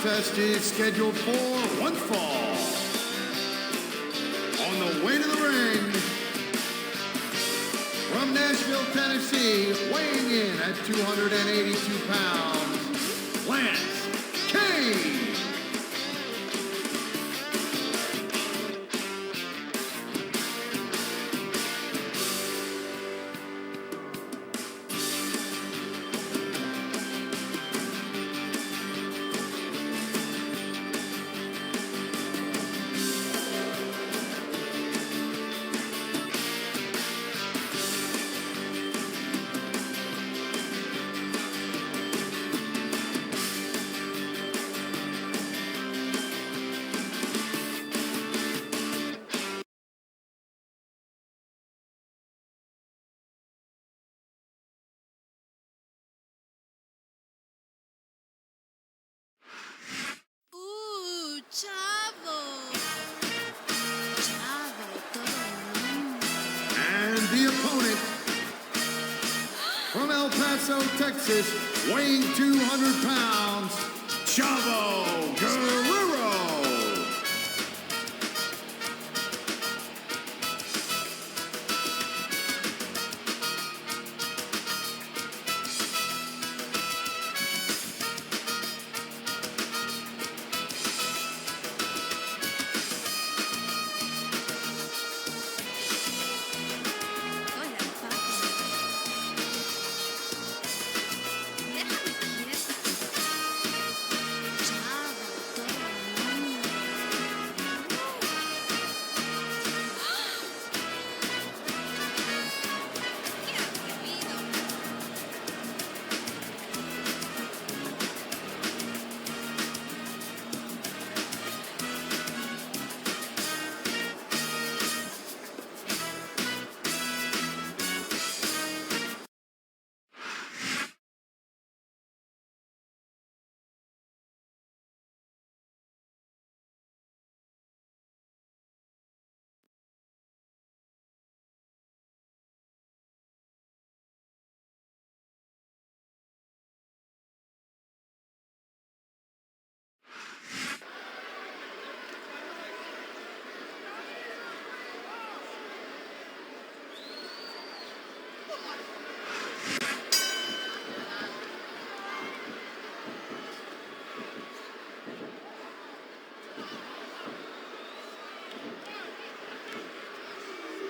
contest is scheduled for one fall. On the way to the ring, from Nashville, Tennessee, weighing in at 282 pounds, Lance Cade. Chavo. Chavo, todo mundo. And the opponent, from El Paso, Texas, weighing 200 pounds, Chavo Guerrero.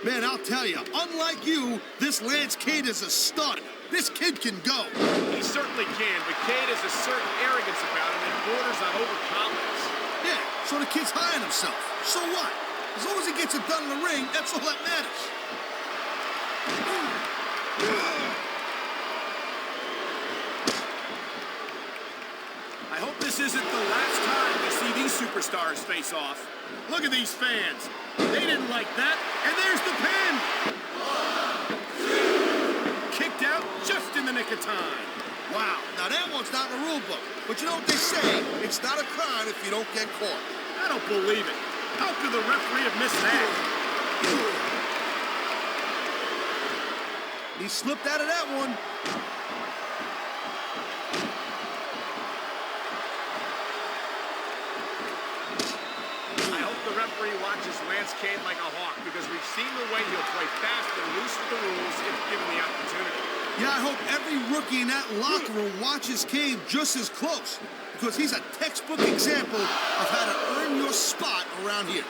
Man, I'll tell you, unlike you, this Lance Cade is a stud. This kid can go. He certainly can, but Cade has a certain arrogance about him that borders on overconfidence. Yeah, so the kid's high on himself. So what? As long as he gets it done in the ring, that's all that matters. I hope this isn't the last time we see these superstars face off. Look at these fans. They didn't like that, and there's the pin. 1, 2. Kicked out just in the nick of time. Wow, now that one's not in the rule book. But you know what they say? It's not a crime if you don't get caught. I don't believe it. How could the referee have missed that? He slipped out of that one. I hope the referee watches Lance Cade like a hawk, because we've seen the way he'll play fast and loose with the rules if given the opportunity. Yeah, I hope every rookie in that locker room watches Cade just as close, because he's a textbook example of how to earn your spot around here.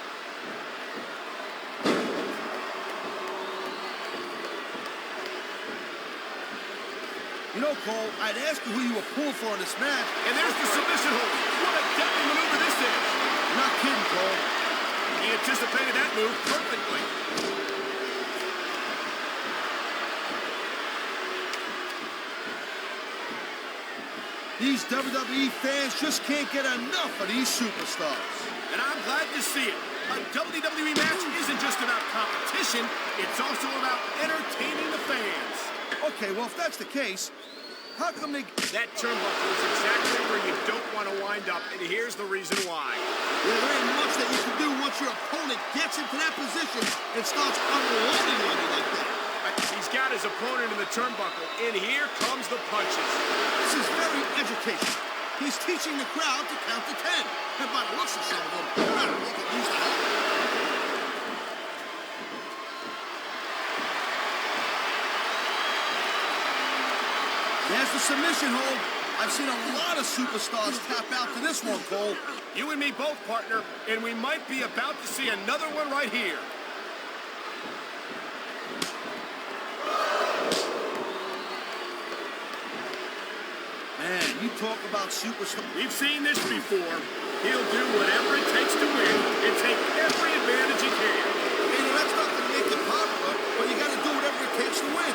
You know, Cole, I'd ask you who you were pulling for in this match. And there's the submission hold. What a deadly maneuver this is. You're not kidding, Cole. He anticipated that move perfectly. These WWE fans just can't get enough of these superstars. And I'm glad to see it. A WWE match isn't just about competition, it's also about entertaining the fans. Okay, well, if that's the case, how come they... That turnbuckle is exactly where you don't want to wind up, and here's the reason why. Well, there ain't much that you can do once your opponent gets into that position and starts unloading on you like that. He's got his opponent in the turnbuckle, and here comes the punches. This is very educational. He's teaching the crowd to count to 10. And by the looks of some of them, they're not making use of that. There's the submission hold. I've seen a lot of superstars tap out to this one, Cole. You and me both, partner, and we might be about to see another one right here. Man, you talk about superstars. We've seen this before. He'll do whatever it takes to win and take every advantage he can. Hey, now that's not going to make you popular, but you got to do whatever it takes to win.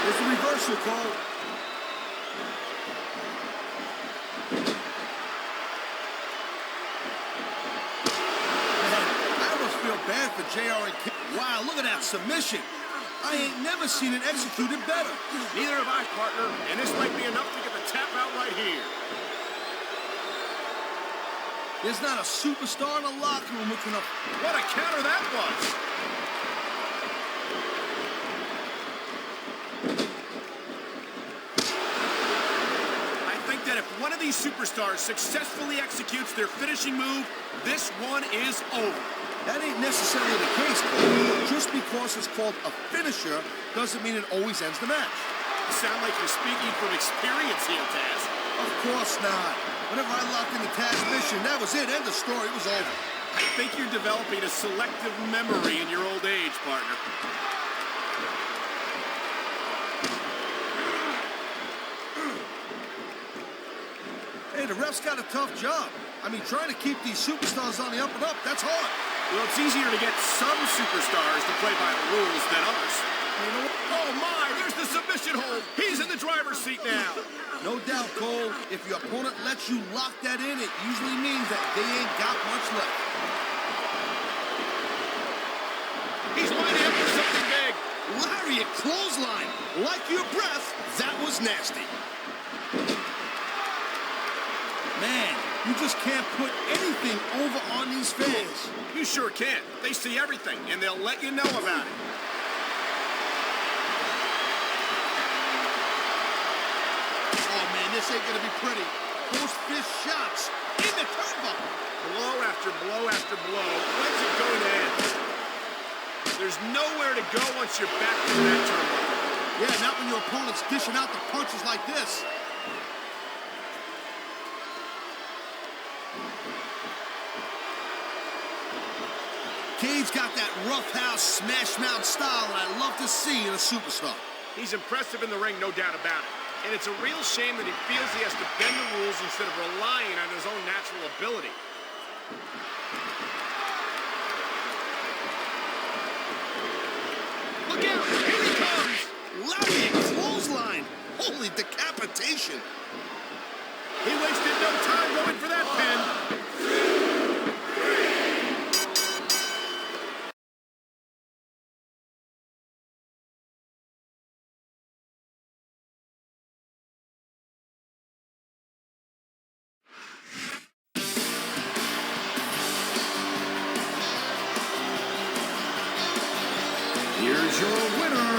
There's the reversal, Cole. Man, I almost feel bad for JR and Cade. Wow, look at that submission. I ain't never seen it executed better. Neither have I, partner, and this might be enough to get the tap out right here. There's not a superstar in the locker room who can... What a counter that was! I think that if one of these superstars successfully executes their finishing move, this one is over. That ain't necessarily the case, Cole. Just because it's called a finisher doesn't mean it always ends the match. You sound like you're speaking from experience here, Taz. Of course not. Whenever I locked in the Taz mission, that was it. End of story. It was over. I think you're developing a selective memory in your old age, partner. Hey, the ref's got a tough job. I mean, trying to keep these superstars on the up and up, that's hard. Well, it's easier to get some superstars to play by the rules than others. You know what? Oh, my, there's the submission hold. He's in the driver's seat now. No doubt, Cole. If your opponent lets you lock that in, it usually means that they ain't got much left. He's lining up for something big. Lariat clothesline. Like your breath, that was nasty. Man, you just can't put anything over on these fans. You sure can. They see everything, and they'll let you know about it. Oh, man, this ain't gonna be pretty. Those fist shots in the turnbuckle. Blow after blow after blow. When's it going to end? There's nowhere to go once you're back to that turnbuckle. Yeah, not when your opponent's dishing out the punches like this. Cade's got that roughhouse smash-mouth style that I love to see in a superstar. He's impressive in the ring, no doubt about it. And it's a real shame that he feels he has to bend the rules instead of relying on his own natural ability. Look out! Here he comes! Lariat clothesline! Holy decapitation! He wasted no time going for that pin. Here's your winner,